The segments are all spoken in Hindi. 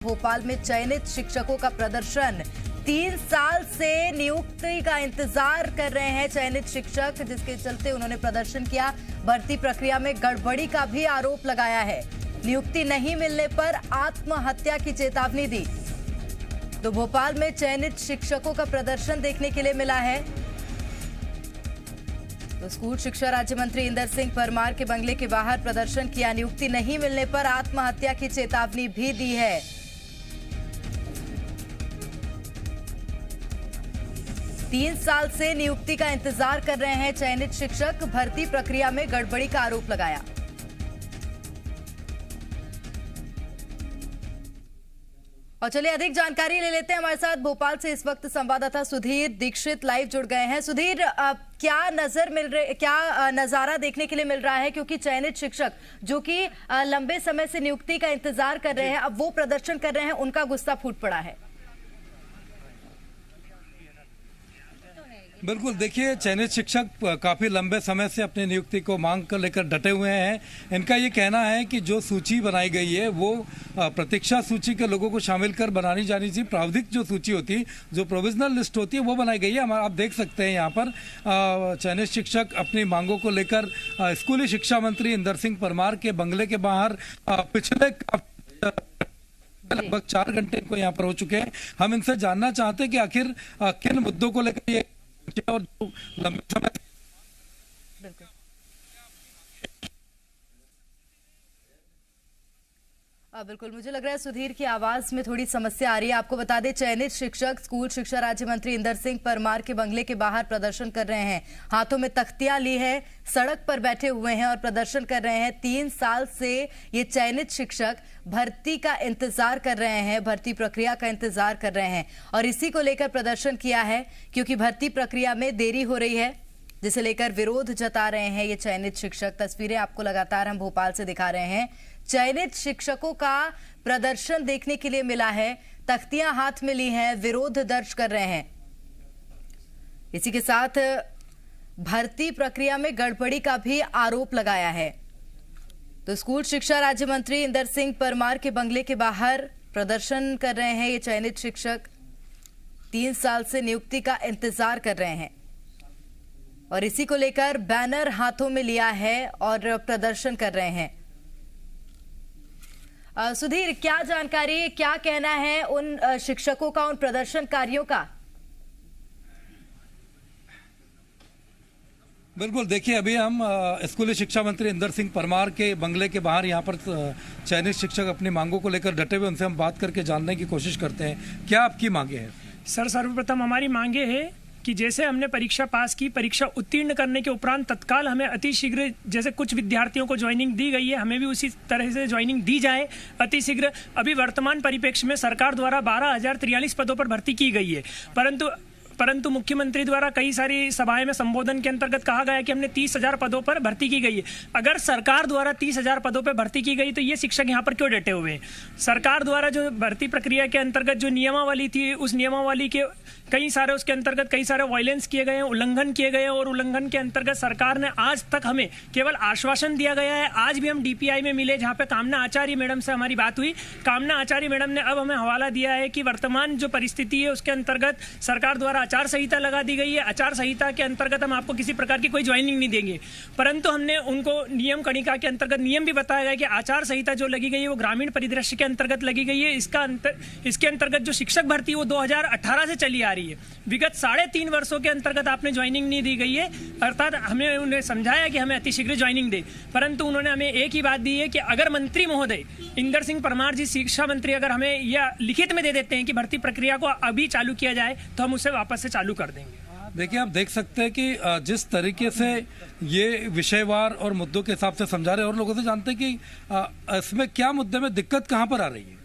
भोपाल में चयनित शिक्षकों का प्रदर्शन 3 साल से नियुक्ति का इंतजार कर रहे हैं चयनित शिक्षक, जिसके चलते उन्होंने प्रदर्शन किया। भर्ती प्रक्रिया में गड़बड़ी का भी आरोप लगाया है। नियुक्ति नहीं मिलने पर आत्महत्या की चेतावनी दी। तो भोपाल में चयनित शिक्षकों का प्रदर्शन देखने के लिए मिला है। तो स्कूल शिक्षा राज्य मंत्री इंदर सिंह परमार के बंगले के बाहर प्रदर्शन किया। नियुक्ति नहीं मिलने पर आत्महत्या की चेतावनी भी दी है। तीन साल से नियुक्ति का इंतजार कर रहे हैं चयनित शिक्षक। भर्ती प्रक्रिया में गड़बड़ी का आरोप लगाया। और चलिए अधिक जानकारी ले लेते हैं। हमारे साथ भोपाल से इस वक्त संवाददाता सुधीर दीक्षित लाइव जुड़ गए हैं। सुधीर, क्या नजारा देखने के लिए मिल रहा है, क्योंकि चयनित शिक्षक जो कि लंबे समय से नियुक्ति का इंतजार कर रहे हैं, अब वो प्रदर्शन कर रहे हैं, उनका गुस्सा फूट पड़ा है। बिल्कुल, देखिए, चयनित शिक्षक काफ़ी लंबे समय से अपनी नियुक्ति को मांग कर लेकर डटे हुए हैं। इनका ये कहना है कि जो सूची बनाई गई है वो प्रतीक्षा सूची के लोगों को शामिल कर बनानी जानी चाहिए। प्रावधिक जो सूची होती है, जो प्रोविजनल लिस्ट होती है, वो बनाई गई है। आप देख सकते हैं यहाँ पर चयनित शिक्षक अपनी मांगों को लेकर स्कूली शिक्षा मंत्री इंदर सिंह परमार के बंगले के बाहर पिछले लगभग 4 घंटे को यहाँ पर हो चुके हैं। हम इनसे जानना चाहते हैं कि आखिर किन मुद्दों को लेकर ये और लंबे समय बिल्कुल, मुझे लग रहा है सुधीर की आवाज में थोड़ी समस्या आ रही है। आपको बता दें, चयनित शिक्षक स्कूल शिक्षा राज्य मंत्री इंदर सिंह परमार के बंगले के बाहर प्रदर्शन कर रहे हैं। हाथों में तख्तियां ली है, सड़क पर बैठे हुए हैं और प्रदर्शन कर रहे हैं। 3 साल से ये चयनित शिक्षक भर्ती का इंतजार कर रहे हैं, भर्ती प्रक्रिया का इंतजार कर रहे हैं और इसी को लेकर प्रदर्शन किया है, क्योंकि भर्ती प्रक्रिया में देरी हो रही है, जिसे लेकर विरोध जता रहे हैं ये चयनित शिक्षक। तस्वीरें आपको लगातार हम भोपाल से दिखा रहे हैं। चयनित शिक्षकों का प्रदर्शन देखने के लिए मिला है, तख्तियां हाथ में ली हैं, विरोध दर्ज कर रहे हैं। इसी के साथ भर्ती प्रक्रिया में गड़बड़ी का भी आरोप लगाया है। तो स्कूल शिक्षा राज्य मंत्री इंदर सिंह परमार के बंगले के बाहर प्रदर्शन कर रहे हैं ये चयनित शिक्षक। 3 साल से नियुक्ति का इंतजार कर रहे हैं और इसी को लेकर बैनर हाथों में लिया है और प्रदर्शन कर रहे हैं। सुधीर, क्या जानकारी, क्या कहना है उन शिक्षकों का, उन प्रदर्शनकारियों का? बिल्कुल, देखिए, अभी हम स्कूली शिक्षा मंत्री इंदर सिंह परमार के बंगले के बाहर यहाँ पर चयनित शिक्षक अपनी मांगों को लेकर डटे हुए, उनसे हम बात करके जानने की कोशिश करते हैं। क्या आपकी मांगे हैं? सर, सर्वप्रथम हमारी मांगे है कि जैसे हमने परीक्षा पास की, परीक्षा उत्तीर्ण करने के उपरांत तत्काल हमें अतिशीघ्र, जैसे कुछ विद्यार्थियों को ज्वाइनिंग दी गई है, हमें भी उसी तरह से ज्वाइनिंग दी जाए अतिशीघ्र। अभी वर्तमान परिप्रेक्ष्य में सरकार द्वारा 12,043 पदों पर भर्ती की गई है, परंतु मुख्यमंत्री द्वारा कई सारी सभाएं में संबोधन के अंतर्गत कहा गया है कि हमने 30,000 पदों पर भर्ती की गई है। अगर सरकार द्वारा 30,000 पदों पर भर्ती की गई तो ये शिक्षक यहाँ पर क्यों डटे हुए हैं? सरकार द्वारा जो भर्ती प्रक्रिया के अंतर्गत जो नियमावली थी, उस नियमावली के उसके अंतर्गत कई सारे वायलेंस किए गए हैं, उल्लंघन किए गए हैं और उल्लंघन के अंतर्गत सरकार ने आज तक हमें केवल आश्वासन दिया गया है। आज भी हम DPI में मिले, जहाँ पे कामना आचार्य मैडम से हमारी बात हुई। कामना आचार्य मैडम ने अब हमें हवाला दिया है कि वर्तमान जो परिस्थिति है उसके अंतर्गत सरकार द्वारा आचार संहिता लगा दी गई है। आचार संहिता के अंतर्गत हम आपको किसी प्रकार की कोई ज्वाइनिंग नहीं देंगे, परंतु हमने उनको नियम कणिका के अंतर्गत नियम भी बताया गया कि आचार संहिता जो लगी गई है वो ग्रामीण परिदृश्य के अंतर्गत लगी गई है। इसके अंतर्गत जो शिक्षक भर्ती वो 2018 से चली आ रही है। विगत 3.5 वर्षों के अंतर्गत आपने ज्वाइनिंग नहीं दी गई है, अर्थात हमने उन्हें समझाया कि हमें अतिशीघ्र ज्वाइनिंग दे, परंतु उन्होंने हमें एक ही बात दी है कि अगर मंत्री महोदय इंदर सिंह परमार जी, शिक्षा मंत्री, अगर हमें यह लिखित में दे देते हैं कि भर्ती प्रक्रिया को अभी चालू किया जाए तो हम उसे वापस से चालू कर देंगे। देखिए, आप देख सकते हैं कि जिस तरीके से ये विषयवार और मुद्दों के हिसाब से समझा रहे हैं और लोगों से जानते हैं कि इसमें क्या मुद्दे में दिक्कत कहाँ पर आ रही है।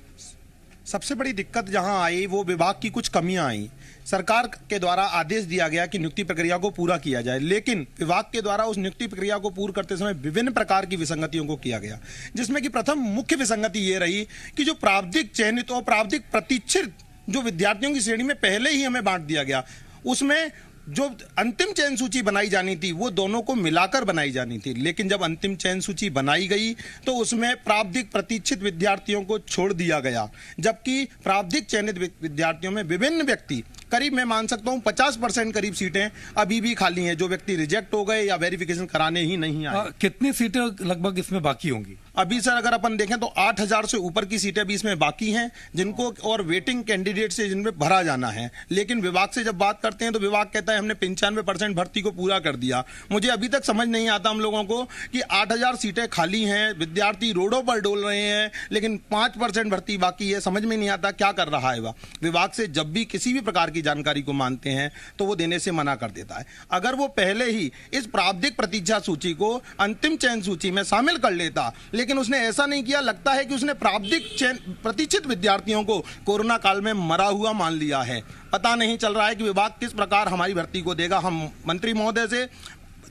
सबसे बड़ी दिक्कत जहां आई वो विभाग की कुछ कमियां आई। सरकार के द्वारा आदेश दिया गया कि नियुक्ति प्रक्रिया को पूरा किया जाए, लेकिन विभाग के द्वारा उस नियुक्ति प्रक्रिया को पूर्ण करते समय विभिन्न प्रकार की विसंगतियों को किया गया, जिसमें कि प्रथम मुख्य विसंगति ये रही कि जो प्रावधिक चयनित और प्रावधिक प्रतीक्षित जो विद्यार्थियों की श्रेणी में पहले ही हमें बांट दिया गया, उसमें जो अंतिम चयन सूची बनाई जानी थी वो दोनों को मिलाकर बनाई जानी थी, लेकिन जब अंतिम चयन सूची बनाई गई तो उसमें प्रावधिक प्रतीक्षित विद्यार्थियों को छोड़ दिया गया, जबकि प्रावधिक चयनित विद्यार्थियों में विभिन्न व्यक्ति, करीब मैं मान सकता हूं 50% करीब सीटें अभी भी खाली हैं, जो व्यक्ति रिजेक्ट हो गए या वेरिफिकेशन कराने ही नहीं आए। कितनी सीटें लगभग इसमें बाकी होंगी? अभी सर अगर अपन देखें तो 8000 से ऊपर की सीटें भी इसमें बाकी हैं, जिनको और वेटिंग कैंडिडेट से जिनमें भरा जाना है। लेकिन विभाग से जब बात करते हैं तो विभाग कहता है हमने 95% भर्ती को पूरा कर दिया। मुझे अभी तक समझ नहीं आता हम लोगों को कि 8000 सीटें खाली हैं, विद्यार्थी रोडों पर डोल रहे हैं, लेकिन 5% भर्ती बाकी है। समझ में नहीं आता क्या कर रहा है वह। विभाग से जब भी किसी भी प्रकार की जानकारी को मांगते हैं तो वो देने से मना कर देता है। अगर वो पहले ही इस प्रावधिक प्रतीक्षा सूची को अंतिम चयन सूची में शामिल कर लेता, लेकिन उसने ऐसा नहीं किया। लगता है कि उसने प्रावधिक चयन प्रतीक्षित विद्यार्थियों को कोरोना काल में मरा हुआ मान लिया है। पता नहीं चल रहा है कि विभाग किस प्रकार हमारी भर्ती को देगा। हम मंत्री महोदय से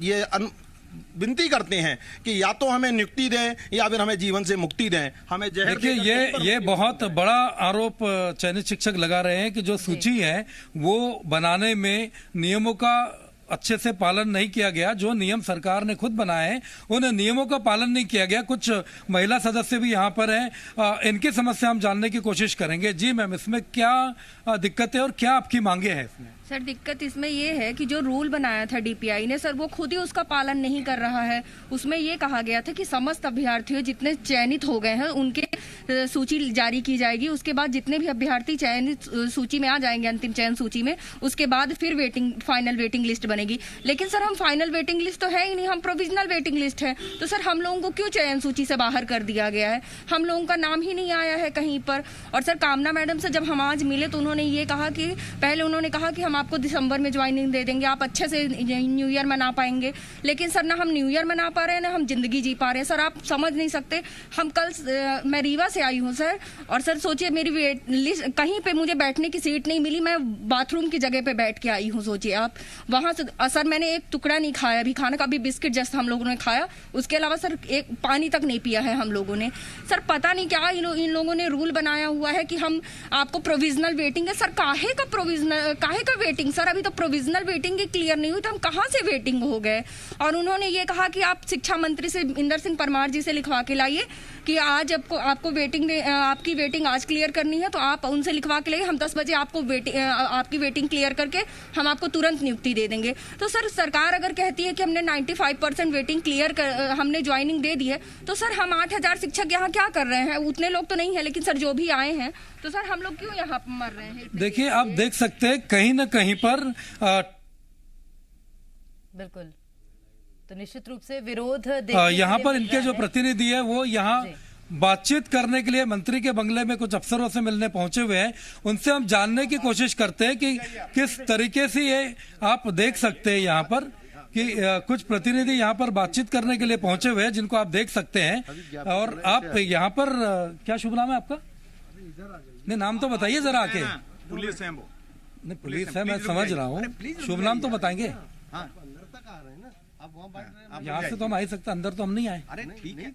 ये विनती करते हैं कि या तो हमें नियुक्ति दें या फिर हमें जीवन से मुक्ति दें। हमें देखिए ये बहुत बड़ा आरोप चयनित शिक्षक लगा रहे हैं कि जो सूची है वो बनाने में नियमों का अच्छे से पालन नहीं किया गया। जो नियम सरकार ने खुद बनाए हैं उन नियमों का पालन नहीं किया गया। कुछ महिला सदस्य भी यहाँ पर हैं, इनकी समस्या हम जानने की कोशिश करेंगे। जी मैम, इसमें क्या दिक्कत है और क्या आपकी मांगे हैं इसमें? सर दिक्कत इसमें ये है कि जो रूल बनाया था डीपीआई ने, सर वो खुद ही उसका पालन नहीं कर रहा है। उसमें ये कहा गया था कि समस्त अभ्यर्थियों जितने चयनित हो गए हैं उनके सूची जारी की जाएगी। उसके बाद जितने भी अभ्यर्थी चयनित सूची में आ जाएंगे, अंतिम चयन सूची में, उसके बाद फिर फाइनल वेटिंग लिस्ट बनेगी। लेकिन सर हम फाइनल वेटिंग लिस्ट तो है ही नहीं, हम प्रोविजनल वेटिंग लिस्ट है। तो सर हम लोगों को क्यों चयन सूची से बाहर कर दिया गया है? हम लोगों का नाम ही नहीं आया है कहीं पर। और सर कामना मैडम से जब हम आज मिले तो उन्होंने ये कहा कि पहले उन्होंने कहा कि हम आपको दिसंबर में ज्वाइनिंग दे देंगे, आप अच्छे से न्यू ईयर मना पाएंगे। लेकिन सर ना हम न्यू ईयर मना पा रहे हैं ना हम जिंदगी जी पा रहे हैं। सर आप समझ नहीं सकते। हम कल मैं रीवा से आई हूँ सर, और सर सोचिए मेरी वेट लिस्ट कहीं पे मुझे बैठने की सीट नहीं मिली। मैं बाथरूम की जगह पे बैठ के आई हूँ। सोचिए आप वहां से। सर मैंने एक टुकड़ा नहीं खाया अभी खाना का, अभी बिस्किट जस्ट हम लोगों ने खाया, उसके अलावा सर एक पानी तक नहीं पिया है हम लोगों ने। सर पता नहीं क्या इन लोगों ने रूल बनाया हुआ है कि हम आपको प्रोविजनल वेटिंग है। सर काहे का वेटिंग? सर अभी तो प्रोविजनल वेटिंग ही क्लियर नहीं हुई तो हम कहां से वेटिंग हो गए? और उन्होंने ये कहा कि आप शिक्षा मंत्री से इंदर सिंह परमार जी से लिखवा के लाइए कि आज आपको आपकी वेटिंग आज क्लियर करनी है, तो आप उनसे लिखवा के लाइए। हम 10 बजे आपकी वेटिंग क्लियर करके हम आपको तुरंत नियुक्ति दे देंगे। तो सर सरकार अगर कहती है कि हमने 95% वेटिंग क्लियर हमने ज्वाइनिंग दे दी है, तो सर हम 8000 शिक्षक यहाँ क्या कर रहे हैं? उतने लोग तो नहीं है, लेकिन सर जो भी आए हैं तो सर हम लोग क्यों यहाँ मर रहे हैं? देखिए आप देख सकते हैं कहीं ना कहीं पर बिल्कुल, तो निश्चित रूप से विरोध यहाँ पर इनके जो प्रतिनिधि है वो यहाँ बातचीत करने के लिए मंत्री के बंगले में कुछ अफसरों से मिलने पहुंचे हुए हैं। उनसे हम जानने की कोशिश करते हैं कि किस तरीके से ये आप देख सकते हैं यहाँ पर कि कुछ प्रतिनिधि यहाँ पर बातचीत करने के लिए पहुंचे हुए हैं, जिनको आप देख सकते हैं। और आप यहाँ पर क्या शुभ नाम है आपका? नहीं नाम तो बताइए जरा आके। पुलिस है वो। नहीं पुलिस है, मैं समझ रहा हूँ, शुभ नाम तो बताएंगे। यहाँ से तो हम आ ही सकते, अंदर तो हम नहीं आए। अरे ठीक है,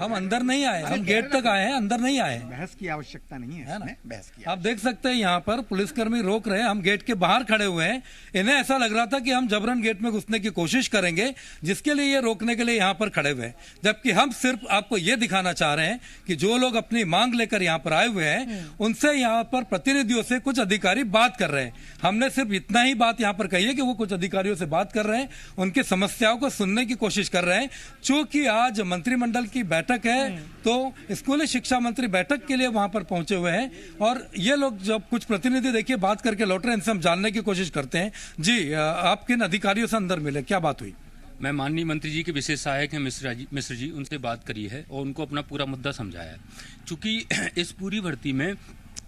हम अंदर नहीं आए, हम गेट तक आए हैं, अंदर नहीं आए। बहस की आवश्यकता नहीं है ना, बहस की। आप देख सकते हैं यहाँ पर पुलिसकर्मी रोक रहे हैं, हम गेट के बाहर खड़े हुए हैं। इन्हें ऐसा लग रहा था कि हम जबरन गेट में घुसने की कोशिश करेंगे, जिसके लिए ये रोकने के लिए यहाँ पर खड़े हुए हैं। जबकि हम सिर्फ आपको ये दिखाना चाह रहे हैं कि जो लोग अपनी मांग लेकर यहाँ पर आए हुए हैं उनसे यहाँ पर प्रतिनिधियों से कुछ अधिकारी बात कर रहे हैं। हमने सिर्फ इतना ही बात यहाँ पर कही है कि वो कुछ अधिकारियों से बात कर रहे हैं, उनकी समस्याओं को सुनने की कोशिश कर रहे हैं। चूंकि आज मंत्रिमंडल की बैठक है तो स्कूली शिक्षा मंत्री बैठक के लिए वहां पर पहुंचे हुए हैं, और ये लोग जब कुछ प्रतिनिधि देखिए बात करके लौट रहे हैं, इनसे हम जानने की कोशिश करते हैं। जी आप किन अधिकारियों से अंदर मिले, क्या बात हुई? मैं माननीय मंत्री जी के विशेष सहायक हैं मिश्र जी, उनसे बात करी है और उनको अपना पूरा मुद्दा समझाया है। चूंकि इस पूरी भर्ती में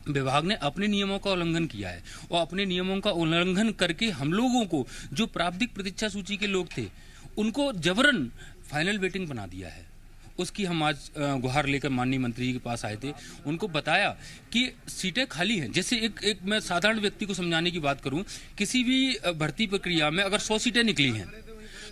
विभाग ने अपने नियमों का उल्लंघन किया है और अपने नियमों का उल्लंघन करके हम लोगों को, जो प्रावधिक प्रतीक्षा सूची के लोग थे, उनको जबरन फाइनल वेटिंग बना दिया है। उसकी हम आज गुहार लेकर माननीय मंत्री जी के पास आए थे, उनको बताया कि सीटें खाली हैं। जैसे एक मैं साधारण व्यक्ति को समझाने की बात करूं, किसी भी भर्ती प्रक्रिया में अगर 100 सीटें निकली हैं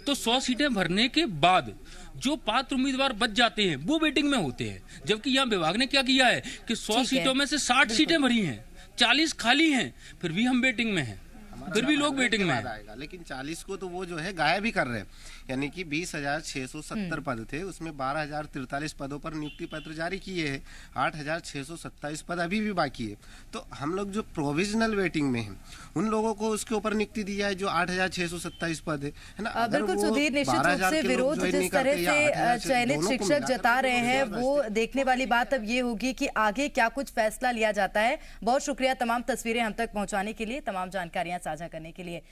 तो 100 सीटें भरने के बाद जो पात्र उम्मीदवार बच जाते हैं वो वेटिंग में होते हैं। जबकि यहाँ विभाग ने क्या किया है कि 100 सीटों में से 60 सीटें भरी हैं, 40 खाली हैं, फिर भी हम वेटिंग में हैं। फिर भी लोग वेटिंग में हैं। आएगा, लेकिन 40 को तो वो जो है गायब ही कर रहे हैं। यानी कि 20,670 पद थे, उसमें 12,043 पदों पर नियुक्ति पत्र जारी किए हैं, 8,627 पद अभी भी बाकी है। तो हम लोग जो प्रोविजनल वेटिंग में हैं उन लोगों को उसके ऊपर नियुक्ति दी जाए जो 8,627 पद है ना। बिल्कुल सुधीर, निश्चित रूप से विरोध जिस तरह से चयनित शिक्षक जता रहे हैं वो देखने वाली बात अब ये होगी कि आगे क्या कुछ फैसला लिया जाता है। बहुत शुक्रिया तमाम तस्वीरें हम तक पहुंचाने के लिए, तमाम जानकारियां साझा करने के लिए।